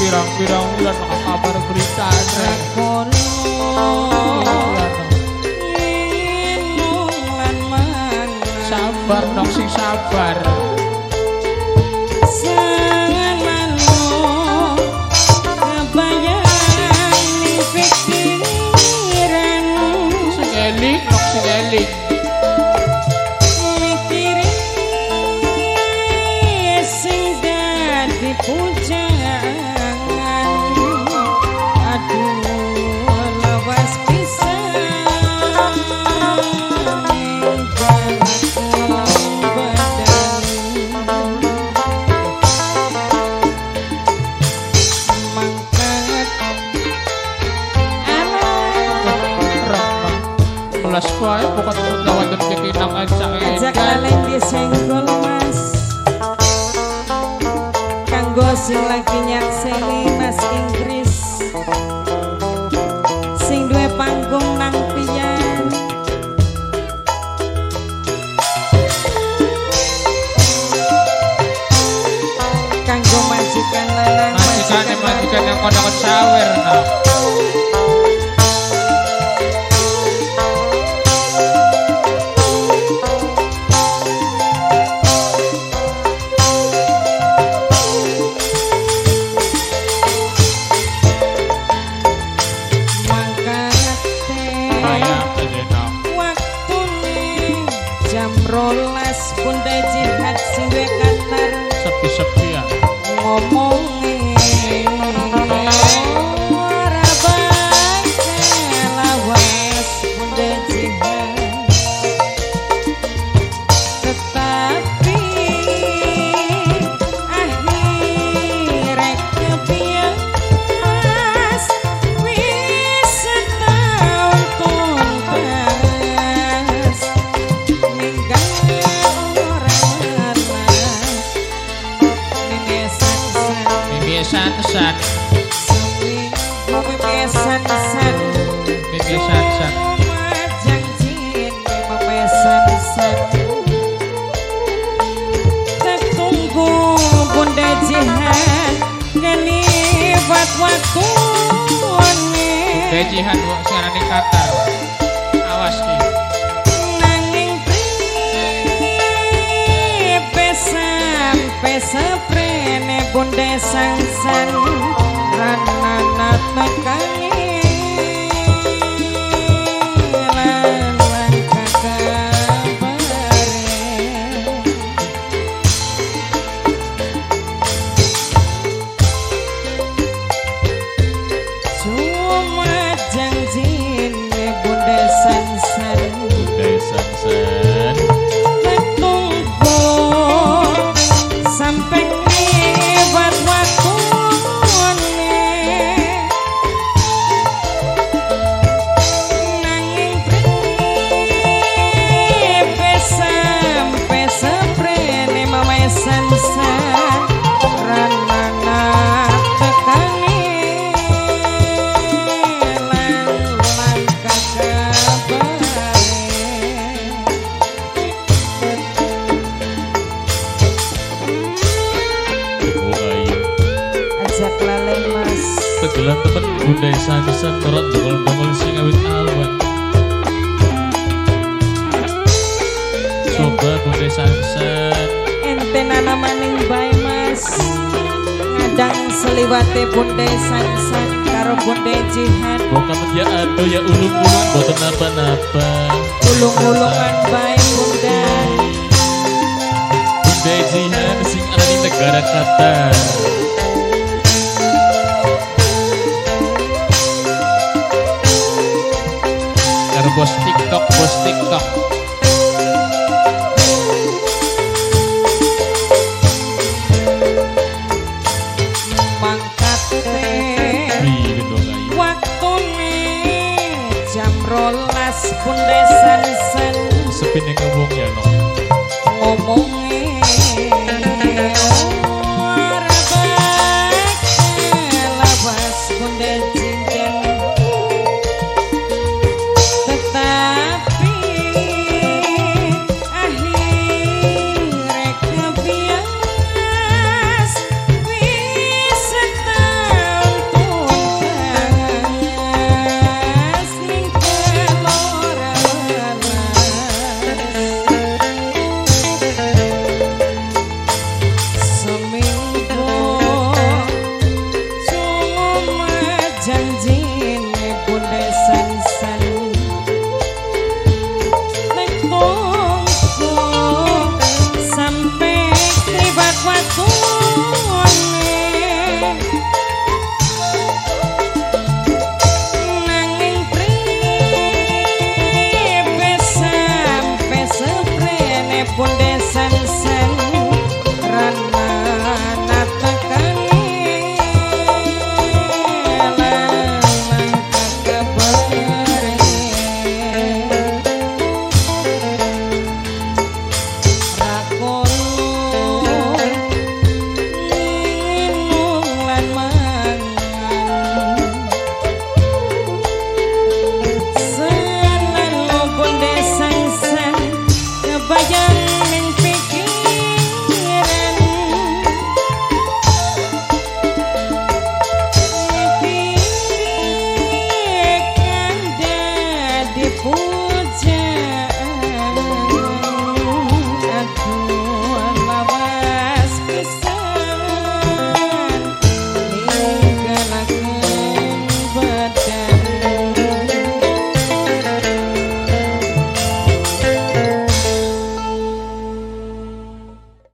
pirang-pirang bulan kabar berita sabar dong sing sabar sing eling belas wae bukan lawan dan kekinang ajak kalian disenggol mas kanggo sing lagi nyakseni mas Inggris sing duwe panggung nang pian kanggo majikan lanang majikan yang kodok sawer nah rolas bunda jihad sing duwe katar sepi-sepian ngomongin ora bae lawas bunda jihad tetapi akhirnya kebias wis setahun tuntas san-san memesan-san memesan-san janjin memesan-san tertunggu bunda jihad ngelibat waktu bunda jihad sekarang di Qatar awas ki nanging sampai seprene bunda sang-sang ranana tekani lan kakabare cuma janjine bunda sang-sang sampai lewat waktu nanging pripe sampai seprene memesan-san ranana tekani lan kakabare ajak lalai mas tegelan temen bunda san-san terot dongol-dongol sing awit awan coba bunda san-san ente nanamaning bae mas ngadang seliwate bunda san-san karo bunda jihad bukan ya aduh ya ulung-ulung boten napa-napa ulung-ulungan bae bunda bunda jihad sing ada di negara Qatar bos TikTok mangkat waktu nih jam rolas bunda san-san sepi nih ngomong ya no ngomongin